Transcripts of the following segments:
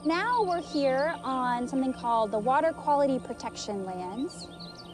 Now we're here on something called the Water Quality Protection Lands.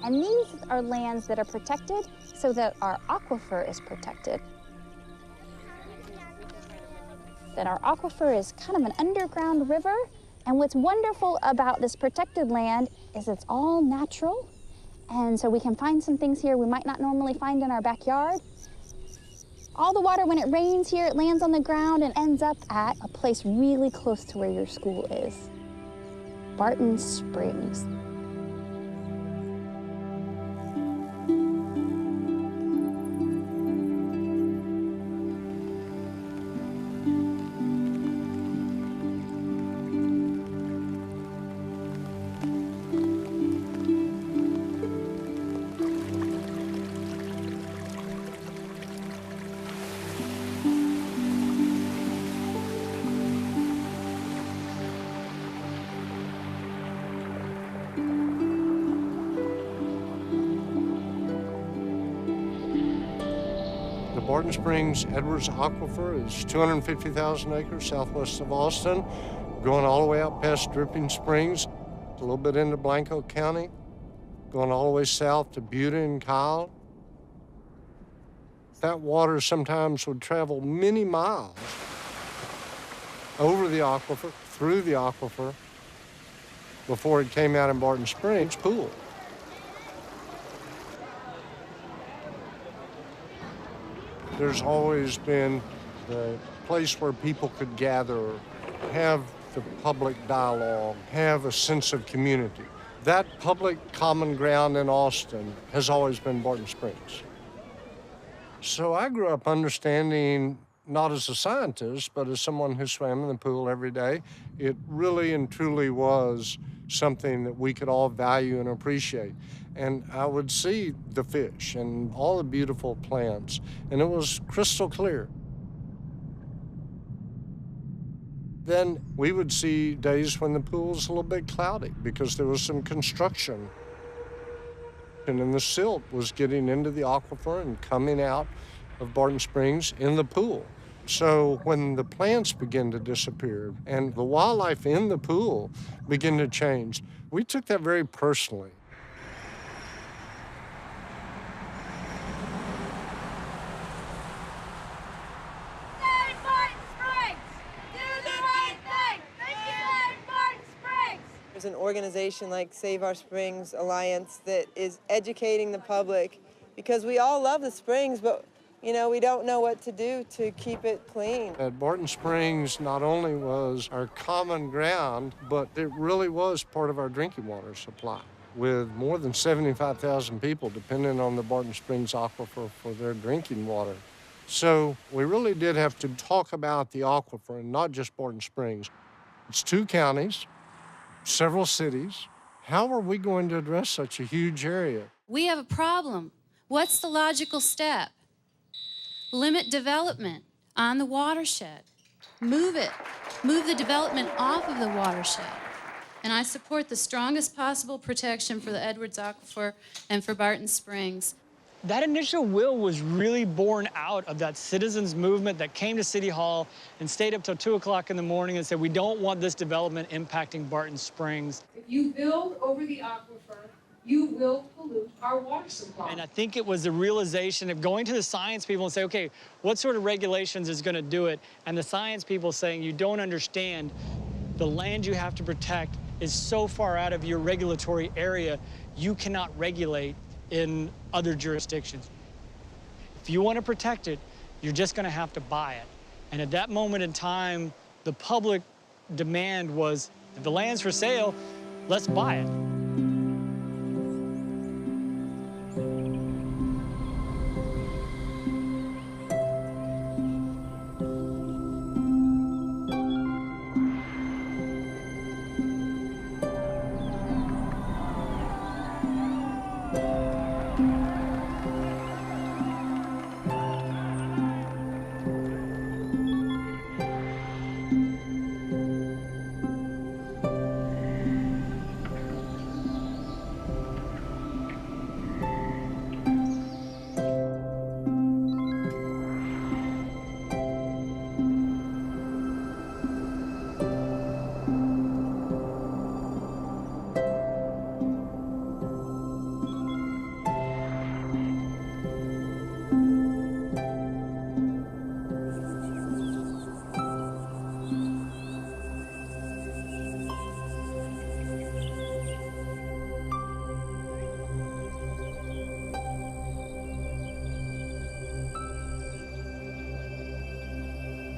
And these are lands that are protected so that our aquifer is protected. That our aquifer is kind of an underground river. And what's wonderful about this protected land is it's all natural. And so we can find some things here we might not normally find in our backyard. All the water, when it rains here, it lands on the ground and ends up at a place really close to where your school is. Barton Springs. Barton Springs Edwards Aquifer is 250,000 acres southwest of Austin, going all the way out past Dripping Springs, a little bit into Blanco County, going all the way south to Butte and Kyle. That water sometimes would travel many miles over the aquifer, through the aquifer, before it came out in Barton Springs pool. There's always been the place where people could gather, have the public dialogue, have a sense of community. That public common ground in Austin has always been Barton Springs. So I grew up understanding, not as a scientist, but as someone who swam in the pool every day, it really and truly was something that we could all value and appreciate. And I would see the fish and all the beautiful plants, and it was crystal clear. Then we would see days when the pool was a little bit cloudy because there was some construction. And then the silt was getting into the aquifer and coming out of Barton Springs in the pool. So when the plants began to disappear and the wildlife in the pool began to change, we took that very personally. There's an organization like Save Our Springs Alliance that is educating the public because we all love the springs, but you know, we don't know what to do to keep it clean. At Barton Springs, not only was our common ground, but it really was part of our drinking water supply, with more than 75,000 people depending on the Barton Springs aquifer for their drinking water. So we really did have to talk about the aquifer and not just Barton Springs. It's 2 counties, several cities. How are we going to address such a huge area? We have a problem. What's the logical step? Limit development on the watershed. Move it. Move the development off of the watershed. And I support the strongest possible protection for the Edwards Aquifer and for Barton Springs. That initial will was really born out of that citizens movement that came to City Hall and stayed up till 2 o'clock in the morning and said, we don't want this development impacting Barton Springs. If you build over the aquifer, you will pollute our water supply. And I think it was the realization of going to the science people and say, okay, what sort of regulations is going to do it? And the science people saying, you don't understand. The land you have to protect is so far out of your regulatory area, you cannot regulate in other jurisdictions. If you want to protect it, you're just going to have to buy it. And at that moment in time, the public demand was, if the land's for sale, let's buy it.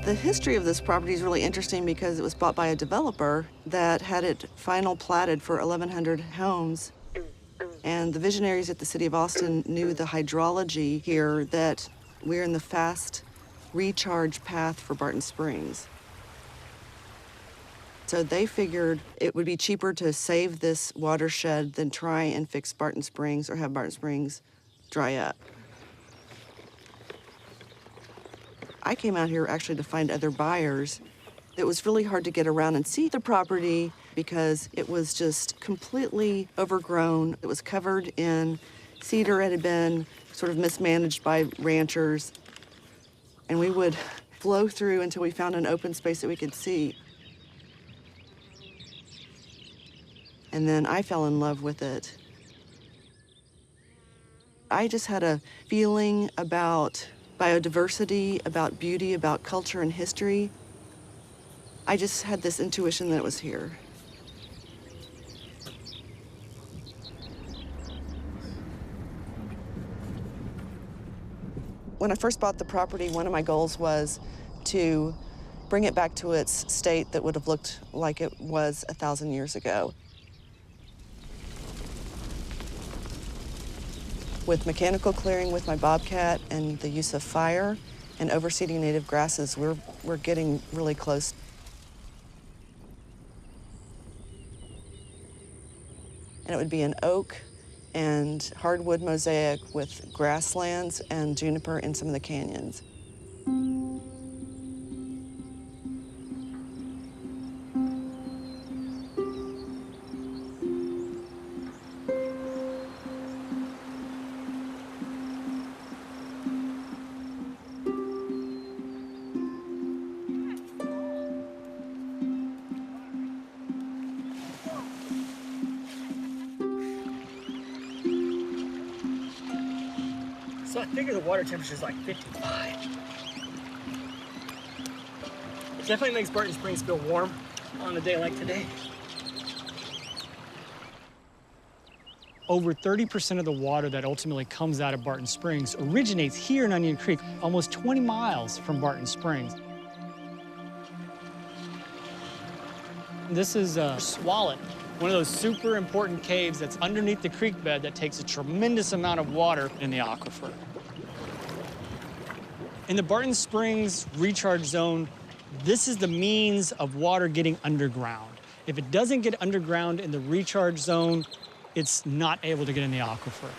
The history of this property is really interesting because it was bought by a developer that had it final platted for 1,100 homes. And the visionaries at the city of Austin knew the hydrology here, that we're in the fast recharge path for Barton Springs. So they figured it would be cheaper to save this watershed than try and fix Barton Springs or have Barton Springs dry up. I came out here actually to find other buyers. It was really hard to get around and see the property because it was just completely overgrown. It was covered in cedar. It had been sort of mismanaged by ranchers. And we would flow through until we found an open space that we could see. And then I fell in love with it. I just had a feeling about biodiversity, about beauty, about culture and history. I just had this intuition that it was here. When I first bought the property, one of my goals was to bring it back to its state that would have looked like it was 1,000 years ago. With mechanical clearing with my bobcat and the use of fire and overseeding native grasses, we're getting really close. And it would be an oak and hardwood mosaic with grasslands and juniper in some of the canyons. So I figure the water temperature is like 55. It definitely makes Barton Springs feel warm on a day like today. Over 30% of the water that ultimately comes out of Barton Springs originates here in Onion Creek, almost 20 miles from Barton Springs. This is Swallet, one of those super important caves that's underneath the creek bed that takes a tremendous amount of water in the aquifer. In the Barton Springs recharge zone, this is the means of water getting underground. If it doesn't get underground in the recharge zone, it's not able to get in the aquifer.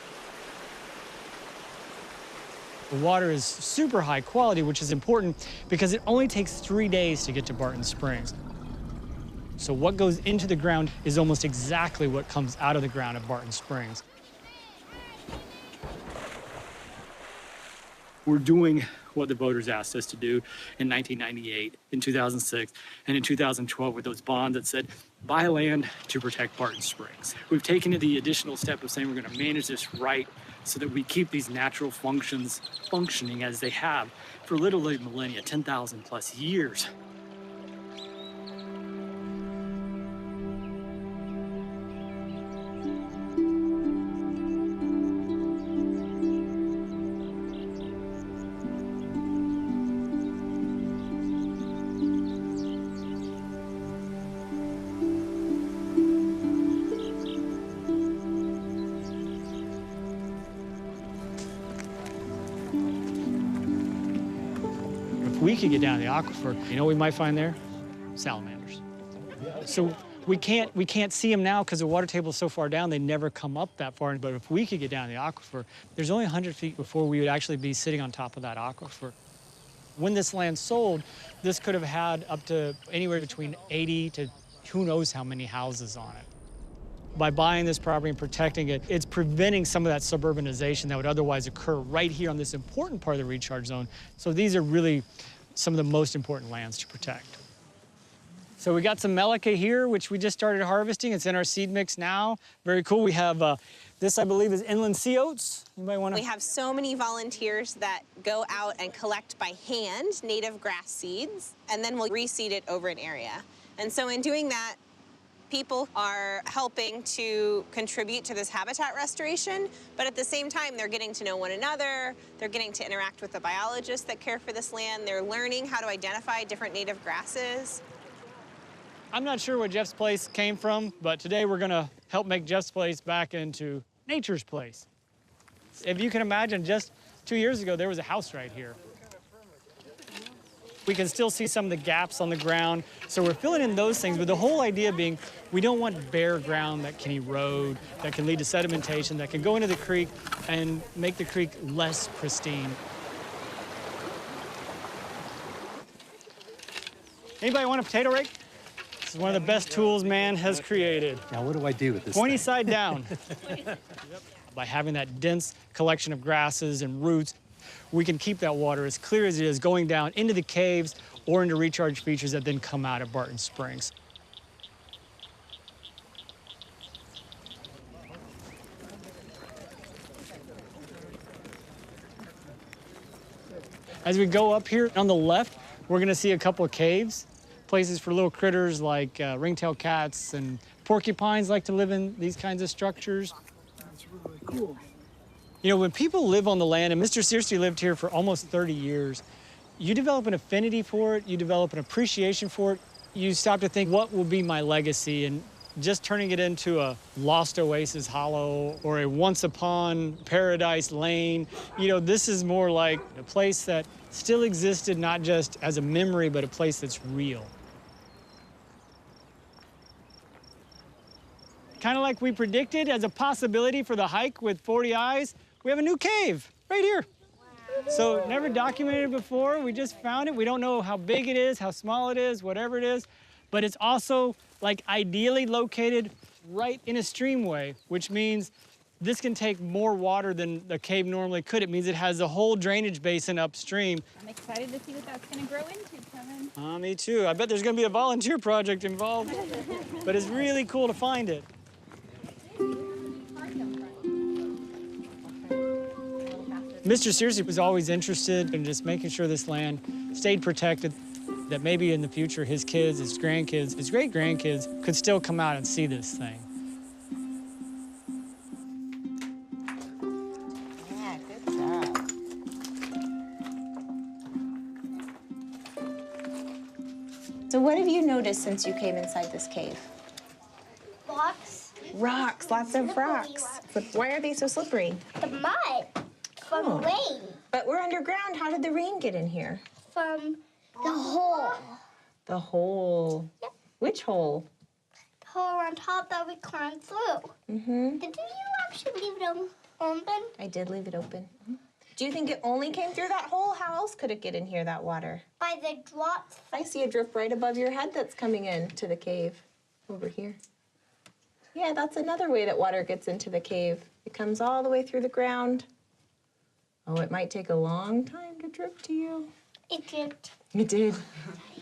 The water is super high quality, which is important because it only takes 3 days to get to Barton Springs. So what goes into the ground is almost exactly what comes out of the ground at Barton Springs. We're doing what the voters asked us to do in 1998, in 2006, and in 2012 with those bonds that said, buy land to protect Barton Springs. We've taken it the additional step of saying we're gonna manage this right so that we keep these natural functions functioning as they have for literally millennia, 10,000 plus years. If we could get down to the aquifer, you know what we might find there? Salamanders. So we can't see them now because the water table is so far down, they never come up that far. But if we could get down to the aquifer, there's only 100 feet before we would actually be sitting on top of that aquifer. When this land sold, this could have had up to anywhere between 80 to who knows how many houses on it. By buying this property and protecting it, it's preventing some of that suburbanization that would otherwise occur right here on this important part of the recharge zone. So these are really some of the most important lands to protect. So we got some melica here, which we just started harvesting. It's in our seed mix now. Very cool. We have this, I believe, is inland sea oats. Anybody want to? We have so many volunteers that go out and collect by hand native grass seeds, and then we'll reseed it over an area. And so in doing that, People are helping to contribute to this habitat restoration, but at the same time, they're getting to know one another, they're getting to interact with the biologists that care for this land, they're learning how to identify different native grasses. I'm not sure where Jeff's place came from, but today we're gonna help make Jeff's place back into nature's place. If you can imagine, just 2 years ago, there was a house right here. We can still see some of the gaps on the ground, so we're filling in those things, but the whole idea being we don't want bare ground that can erode, that can lead to sedimentation, that can go into the creek and make the creek less pristine. Anybody want a potato rake? This is one of the best tools man has created. Now what do I do with this Pointy thing? side down. By having that dense collection of grasses and roots, we can keep that water as clear as it is going down into the caves or into recharge features that then come out of Barton Springs. As we go up here on the left, we're gonna see a couple of caves, places for little critters like ringtail cats and porcupines like to live in these kinds of structures. That's really cool. You know, when people live on the land, and Mr. Searcy lived here for almost 30 years, you develop an affinity for it, you develop an appreciation for it, you stop to think, what will be my legacy? And just turning it into a lost oasis hollow or a once upon paradise lane, you know, this is more like a place that still existed, not just as a memory, but a place that's real. Kind of like we predicted as a possibility for the hike with 40 eyes, we have a new cave right here. So never documented before, we just found it. We don't know how big it is, how small it is, whatever it is, but it's also like ideally located right in a streamway, which means this can take more water than the cave normally could. It means it has a whole drainage basin upstream. I'm excited to see what that's gonna grow into, Kevin. Me too. I bet there's gonna be a volunteer project involved, but it's really cool to find it. Mr. Searcy was always interested in just making sure this land stayed protected, that maybe in the future his kids, his grandkids, his great-grandkids could still come out and see this thing. Yeah, good job. So what have you noticed since you came inside this cave? Rocks. Rocks, lots of rocks. Why are they so slippery? The mud from rain. But we're underground. How did the rain get in here? From the hole. The hole. Yep. Which hole? The hole on top that we climbed through. Mm-hmm. Did you actually leave it open? I did leave it open. Do you think it only came through that hole? How else could it get in here, that water? By the drops. I see a drip right above your head that's coming in to the cave. Over here. Yeah, that's another way that water gets into the cave. It comes all the way through the ground. Oh, it might take a long time to drip to you. It did. It did.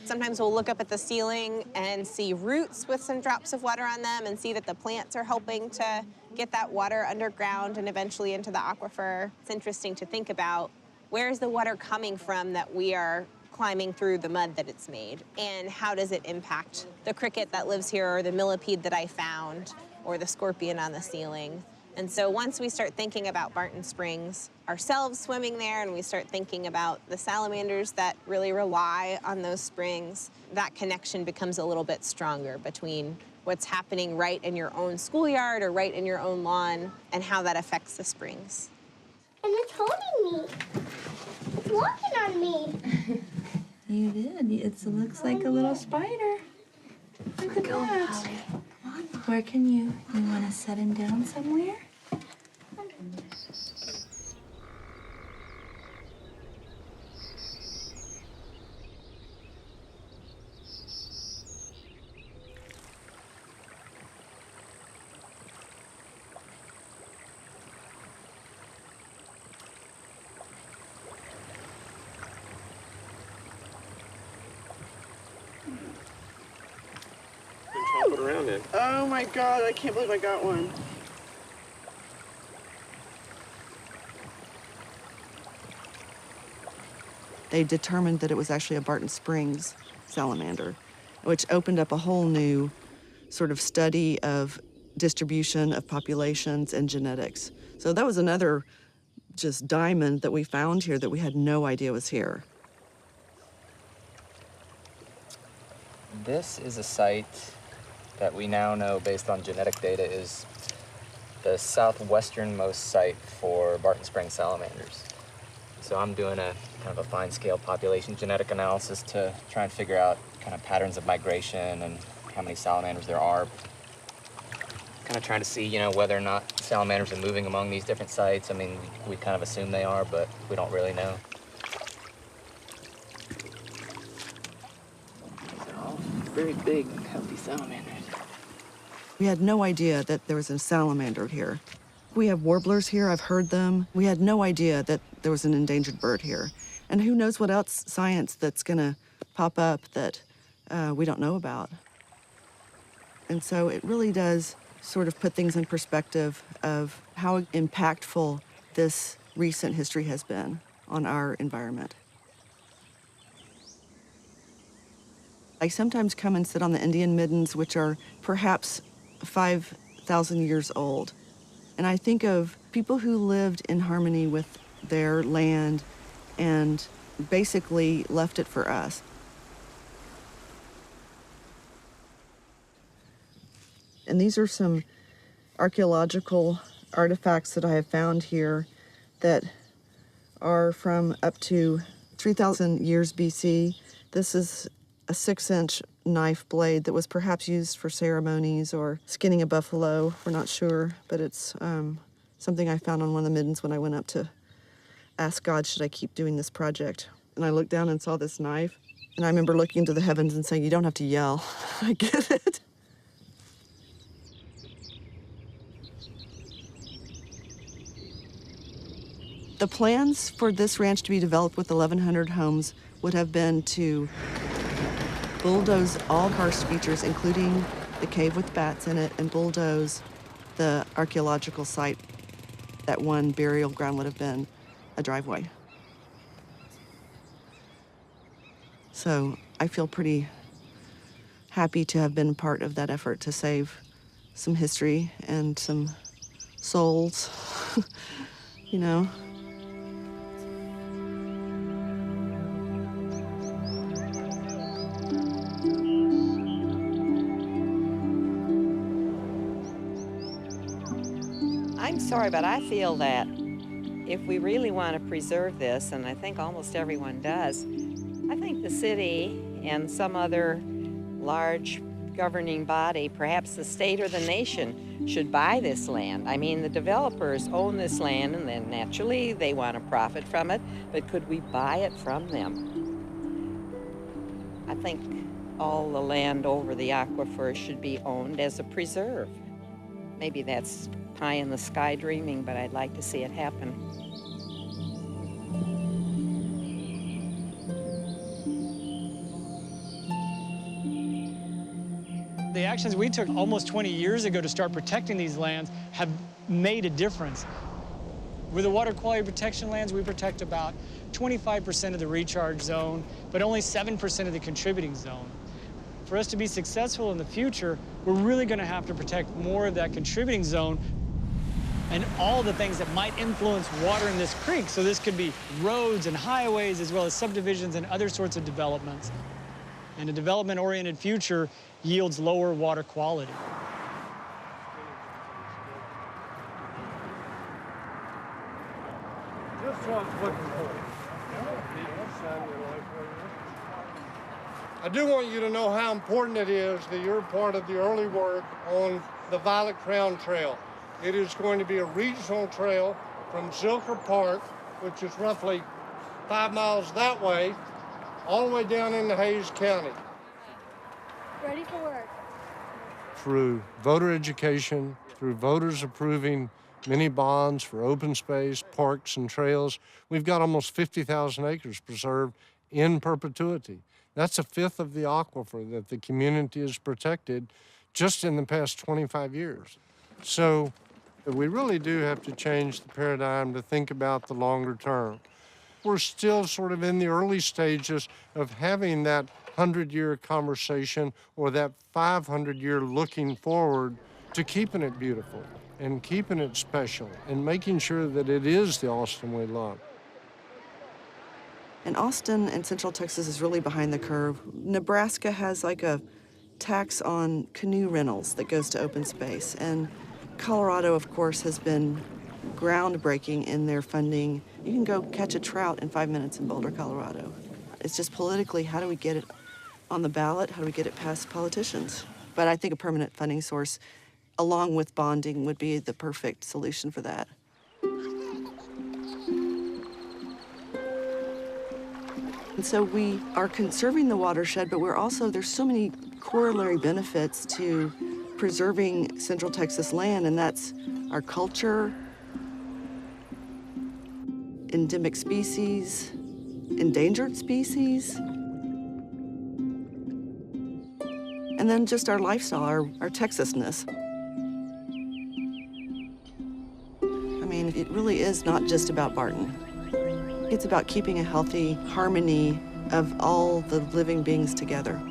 Sometimes we'll look up at the ceiling and see roots with some drops of water on them and see that the plants are helping to get that water underground and eventually into the aquifer. It's interesting to think about where's the water coming from that we are climbing through the mud that it's made, and how does it impact the cricket that lives here or the millipede that I found or the scorpion on the ceiling. And so once we start thinking about Barton Springs ourselves swimming there, and we start thinking about the salamanders that really rely on those springs, that connection becomes a little bit stronger between what's happening right in your own schoolyard or right in your own lawn and how that affects the springs. And it's holding me. It's walking on me. You did. It looks like a little spider. Look at that. Where can you want to set him down somewhere? Around it. Oh my God, I can't believe I got one. They determined that it was actually a Barton Springs salamander, which opened up a whole new sort of study of distribution of populations and genetics. So that was another just diamond that we found here that we had no idea was here. This is a site that we now know, based on genetic data, is the southwesternmost site for Barton Springs salamanders. So I'm doing a kind of a fine-scale population genetic analysis to try and figure out kind of patterns of migration and how many salamanders there are. Kind of trying to see, you know, whether or not salamanders are moving among these different sites. I mean, we kind of assume they are, but we don't really know. These are all very big, healthy salamanders. We had no idea that there was a salamander here. We have warblers here, I've heard them. We had no idea that there was an endangered bird here. And who knows what else science that's gonna pop up that we don't know about. And so it really does sort of put things in perspective of how impactful this recent history has been on our environment. I sometimes come and sit on the Indian middens, which are perhaps 5,000 years old. And I think of people who lived in harmony with their land and basically left it for us. And these are some archaeological artifacts that I have found here that are from up to 3,000 years BC. This is a 6-inch knife blade that was perhaps used for ceremonies or skinning a buffalo. We're not sure, but it's something I found on one of the middens when I went up to ask God, should I keep doing this project? And I looked down and saw this knife, and I remember looking into the heavens and saying, you don't have to yell. I get it. The plans for this ranch to be developed with 1,100 homes would have been to bulldoze all karst features, including the cave with bats in it, and bulldoze the archaeological site. That one burial ground would have been a driveway. So I feel pretty happy to have been part of that effort to save some history and some souls, you know. I'm sorry, but I feel that if we really want to preserve this, and I think almost everyone does, I think the city and some other large governing body, perhaps the state or the nation, should buy this land. I mean, the developers own this land, and then naturally they want to profit from it, but could we buy it from them? I think all the land over the aquifer should be owned as a preserve. Maybe that's pie in the sky dreaming, but I'd like to see it happen. The actions we took almost 20 years ago to start protecting these lands have made a difference. With the water quality protection lands, we protect about 25% of the recharge zone, but only 7% of the contributing zone. For us to be successful in the future, we're really going to have to protect more of that contributing zone and all the things that might influence water in this creek. So this could be roads and highways, as well as subdivisions and other sorts of developments. And a development-oriented future yields lower water quality. Just what I'm looking for. I do want you to know how important it is that you're part of the early work on the Violet Crown Trail. It is going to be a regional trail from Zilker Park, which is roughly 5 miles that way, all the way down into Hayes County. Ready for work. Through voter education, through voters approving many bonds for open space, parks, and trails, we've got almost 50,000 acres preserved in perpetuity. That's a fifth of the aquifer that the community has protected just in the past 25 years. So we really do have to change the paradigm to think about the longer term. We're still sort of in the early stages of having that 100-year conversation or that 500-year looking forward to keeping it beautiful and keeping it special and making sure that it is the Austin we love. And Austin and Central Texas is really behind the curve. Nebraska has like a tax on canoe rentals that goes to open space. And Colorado, of course, has been groundbreaking in their funding. You can go catch a trout in 5 minutes in Boulder, Colorado. It's just politically, how do we get it on the ballot? How do we get it past politicians? But I think a permanent funding source, along with bonding, would be the perfect solution for that. And so we are conserving the watershed, but we're also, there's so many corollary benefits to preserving Central Texas land, and that's our culture, endemic species, endangered species, and then just our lifestyle, our Texasness. I mean, it really is not just about Barton. It's about keeping a healthy harmony of all the living beings together.